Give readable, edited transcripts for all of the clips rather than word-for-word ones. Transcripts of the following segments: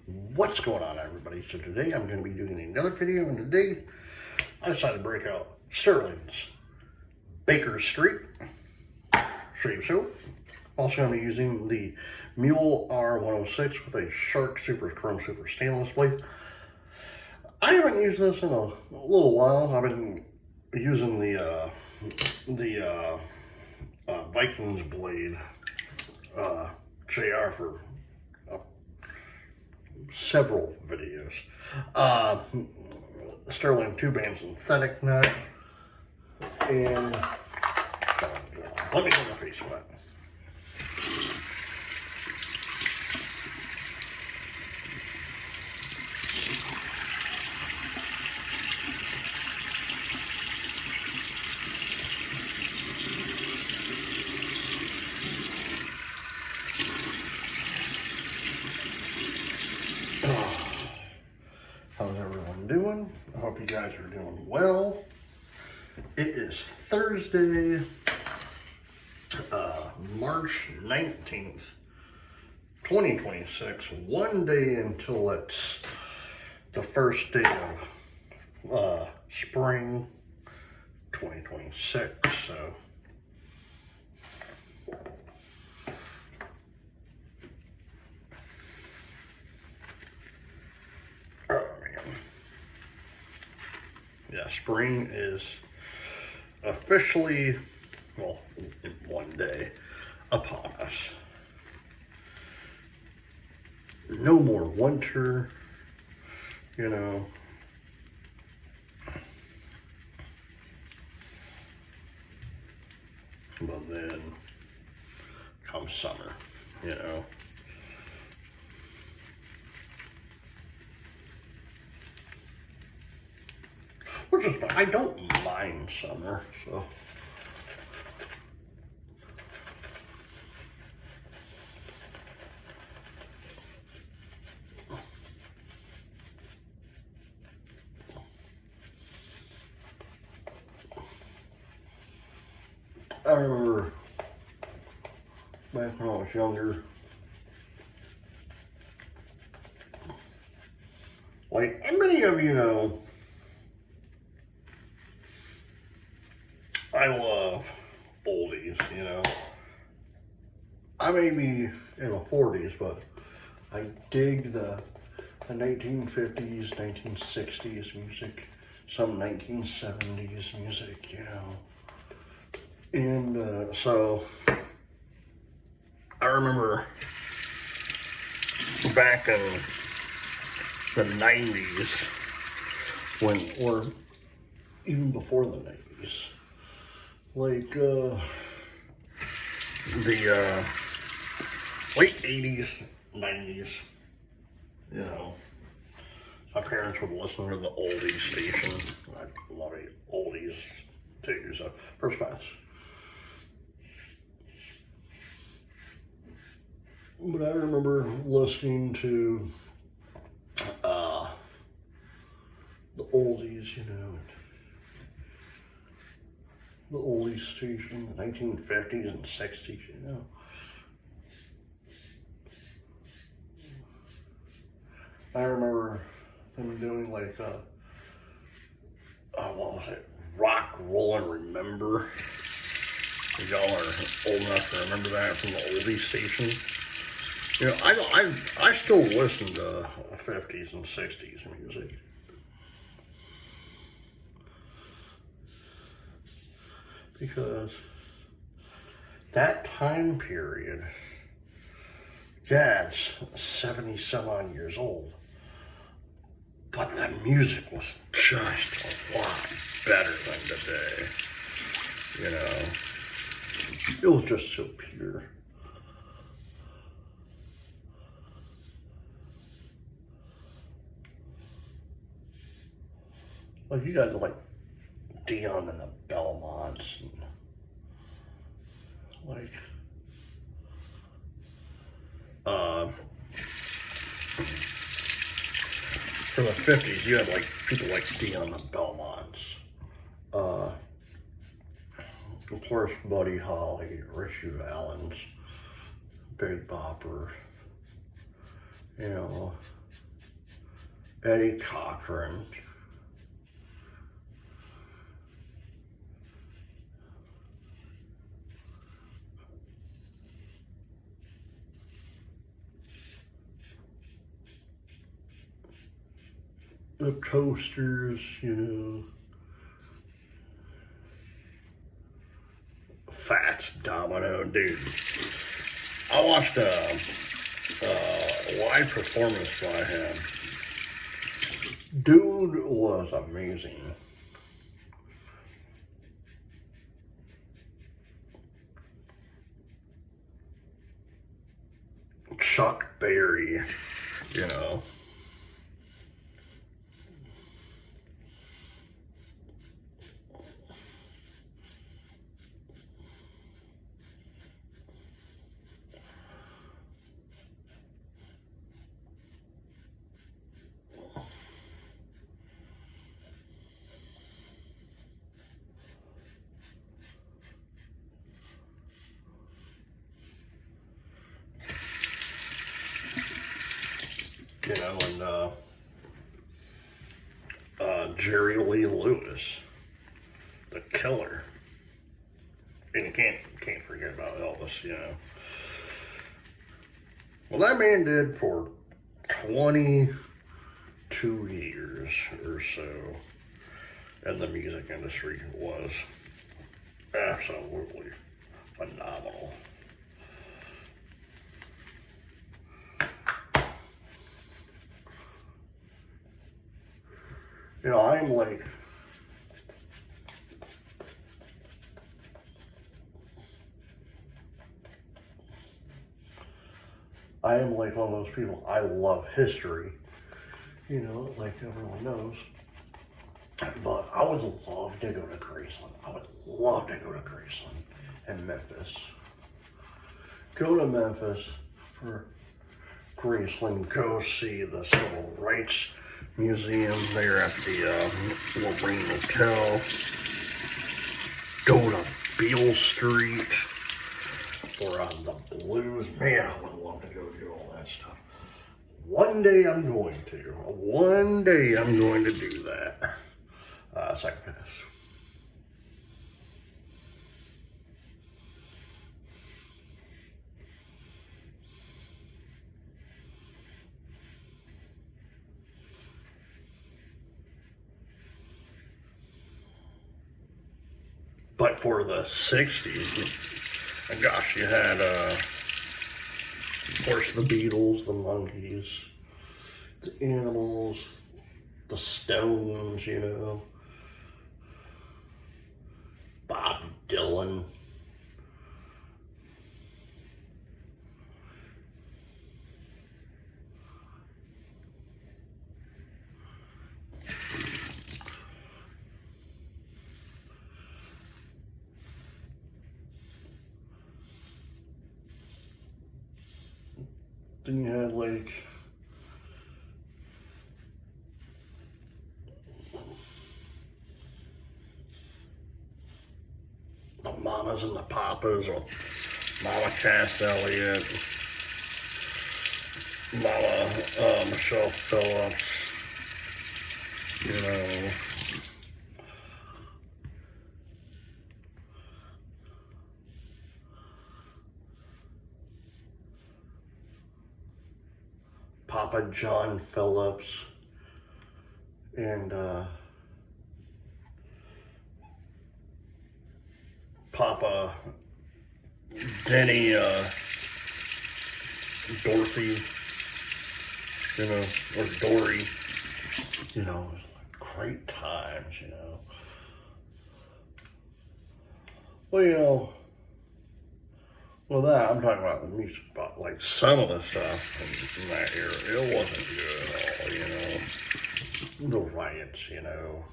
What's going on, everybody? So today I'm going to be doing another video, and today I decided to break out Stirling's Baker Street shave soap. Also going to be using the Mule R106 with a Shark Super Chrome Super Stainless blade. I haven't used this in a little while. I've been using the Vikings blade JR for several videos. Stirling 2-band synthetic nut, and let me get my face wet. How's everyone doing? I hope you guys are doing well. It is Thursday, March 19th, 2026. One day until it's the first day of spring 2026. So yeah, spring is officially, well, in one day, upon us. No more winter, you know. But then comes summer, you know. Which is fine. I don't mind summer, so. I remember back when I was younger, like, and many of you know, I love oldies, you know. I may be in my 40s, but I dig the 1950s, 1960s music, some 1970s music, you know. And so I remember back in the 90s, or even before the 90s, like the late 80s, 90s, you know, my parents would listen to the oldies station. I love oldies too, so first class. But I remember listening to the oldies, you know, the oldies station, the 1950s and 60s, you know. I remember them doing like what was it? Rock, Roll, and Remember. Y'all are old enough to remember that from the oldies station. You know, I still listen to 50s and 60s music. Because that time period, yeah, it's 70 some odd years old, but the music was just a lot better than today. You know, it was just so pure. Like, you guys are like Dion and the Belmonts, and like for the 50s, you had like people like Dion and the Belmonts, of course Buddy Holly, Richie Valens, Big Bopper, you know, Eddie Cochran. The Toasters, you know. Fats Domino, dude. I watched a live performance by him. Dude was amazing. Chuck Berry, you know. You know, and Jerry Lee Lewis, the killer. And you can't forget about Elvis, you know. Well, that man did for 22 years or so in the music industry. Was absolutely phenomenal. You know, I am like one of those people. I love history, you know, like everyone knows. But I would love to go to Graceland. I would love to go to Graceland and Memphis. Go to Memphis for Graceland. Go see the Civil Rights Museum there at the Lorraine Hotel. Go to Beale Street or on the Blues. Man, I would love to go do all that stuff. One day I'm going to. One day I'm going to do that. Second pass. But for the 60s, gosh, you had, of course, the Beatles, the Monkees, the Animals, the Stones, you know, Bob Dylan. Then you had like the Mamas and the Papas, or Mama Cass Elliot, Mama Michelle Phillips, you know. Papa John Phillips, and Papa Denny Dorothy, you know, or Dory, you know, great times, you know. Well, you know, well, that, I'm talking about the music, but like some of the stuff in that era, it wasn't good at all, you know. The riots, you know.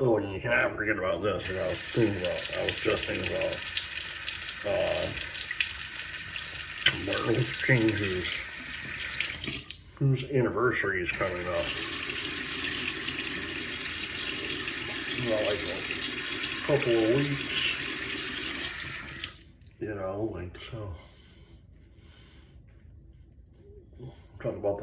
Oh, and you cannot forget about this, you know, I was just thinking about Martin Luther King, who's whose anniversary is coming up. Like a couple of weeks. You know, like so. Talk about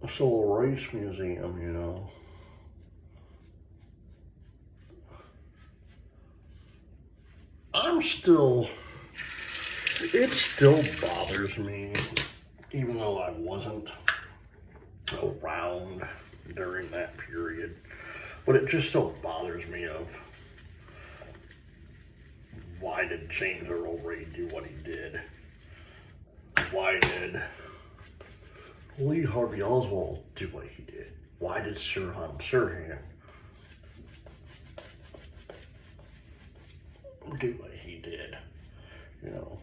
the Civil Rights Museum, you know. It still bothers me, even though I wasn't around during that period, but it just still bothers me of why did James Earl Ray do what he did? Why did Lee Harvey Oswald do what he did? Why did Sirhan Sirhan do what he did? You know,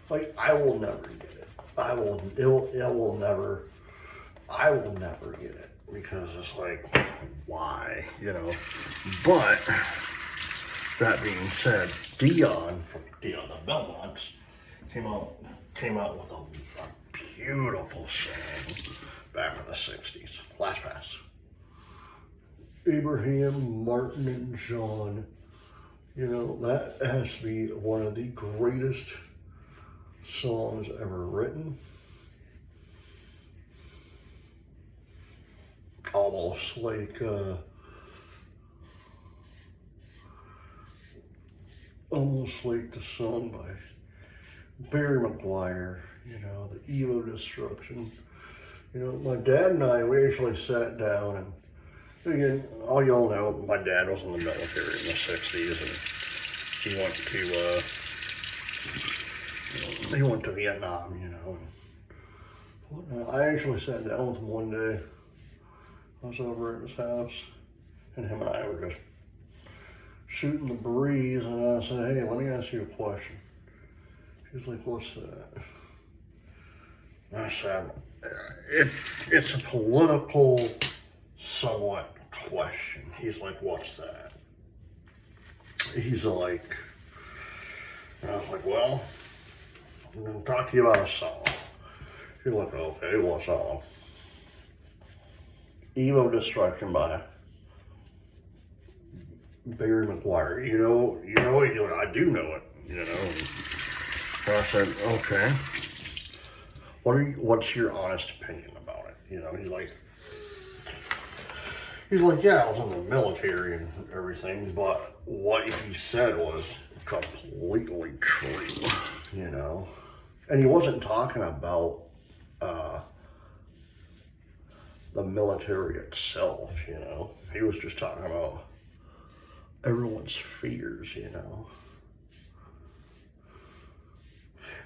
like I will never get it. I will never get it because it's like, why? You know. But that being said, Dion from Dion the Belmonts came out with a beautiful song back in the '60s. Last Pass. Abraham, Martin, and John. You know, that has to be one of the greatest songs ever written. Almost like the song by Barry McGuire, you know, the Evo Destruction. You know, my dad and I, we actually sat down and again, all y'all know, my dad was in the military in the '60s, and he went to Vietnam, you know. And I actually sat down with him one day. I was over at his house, and him and I were just shooting the breeze, and I said, "Hey, let me ask you a question." He's like, "What's that?" And I said, it's a political, somewhat question. He's like, "What's that?" He's like, and I was like, "Well, I'm going to talk to you about a song." He's like, "Okay, what song?" Evo Destruction by Barry McGuire. You know, I do know it, you know. And so I said, "Okay, what's your honest opinion about it?" You know, he's like, "Yeah, I was in the military and everything, but what he said was completely true, you know." And he wasn't talking about the military itself, you know. He was just talking about everyone's fears, you know.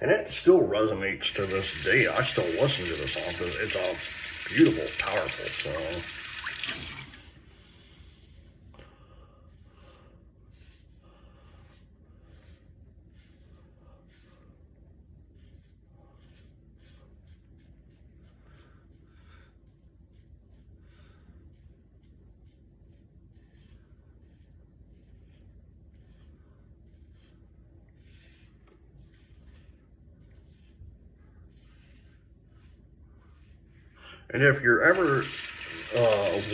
And it still resonates to this day. I still listen to the song because it's a beautiful, powerful song. And if you're ever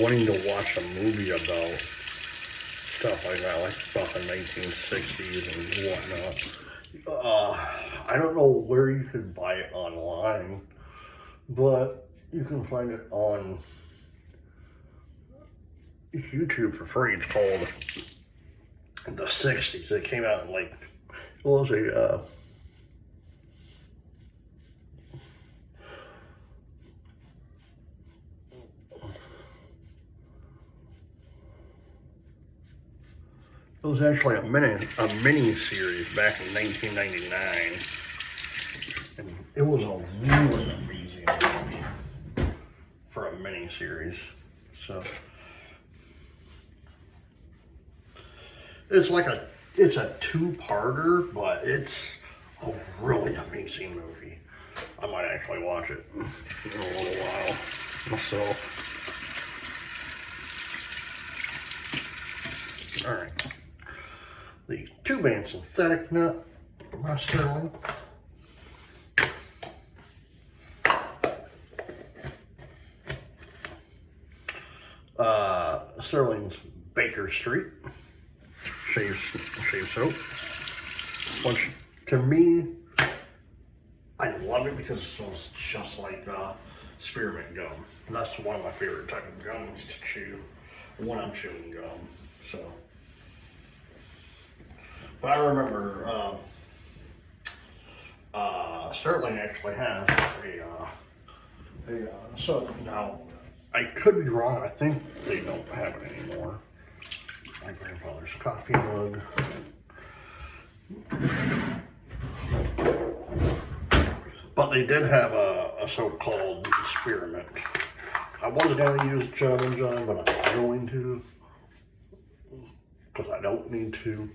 wanting to watch a movie about stuff like that, like stuff in 1960s and whatnot, I don't know where you could buy it online, but you can find it on YouTube for free. It's called The '60s. It came out in it was a it was actually a mini series back in 1999, and it was a really amazing movie for a mini series. So it's a two-parter, but it's a really amazing movie. I might actually watch it in a little while myself. All right. 2-band synthetic nut by Stirling. Stirling's Baker Street shave soap, which to me, I love it because it smells just like spearmint gum. That's one of my favorite type of gums to chew when I'm chewing gum. So, but I remember Stirling actually has a soap. Now, I could be wrong. I think they don't have it anymore. My grandfather's coffee mug. But they did have a soap called Spearmint. I was going to use John & John, but I'm not going to, because I don't need to.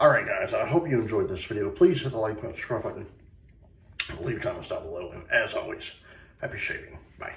Alright guys, I hope you enjoyed this video. Please hit the like button, subscribe button, leave comments down below, and as always, happy shaving. Bye.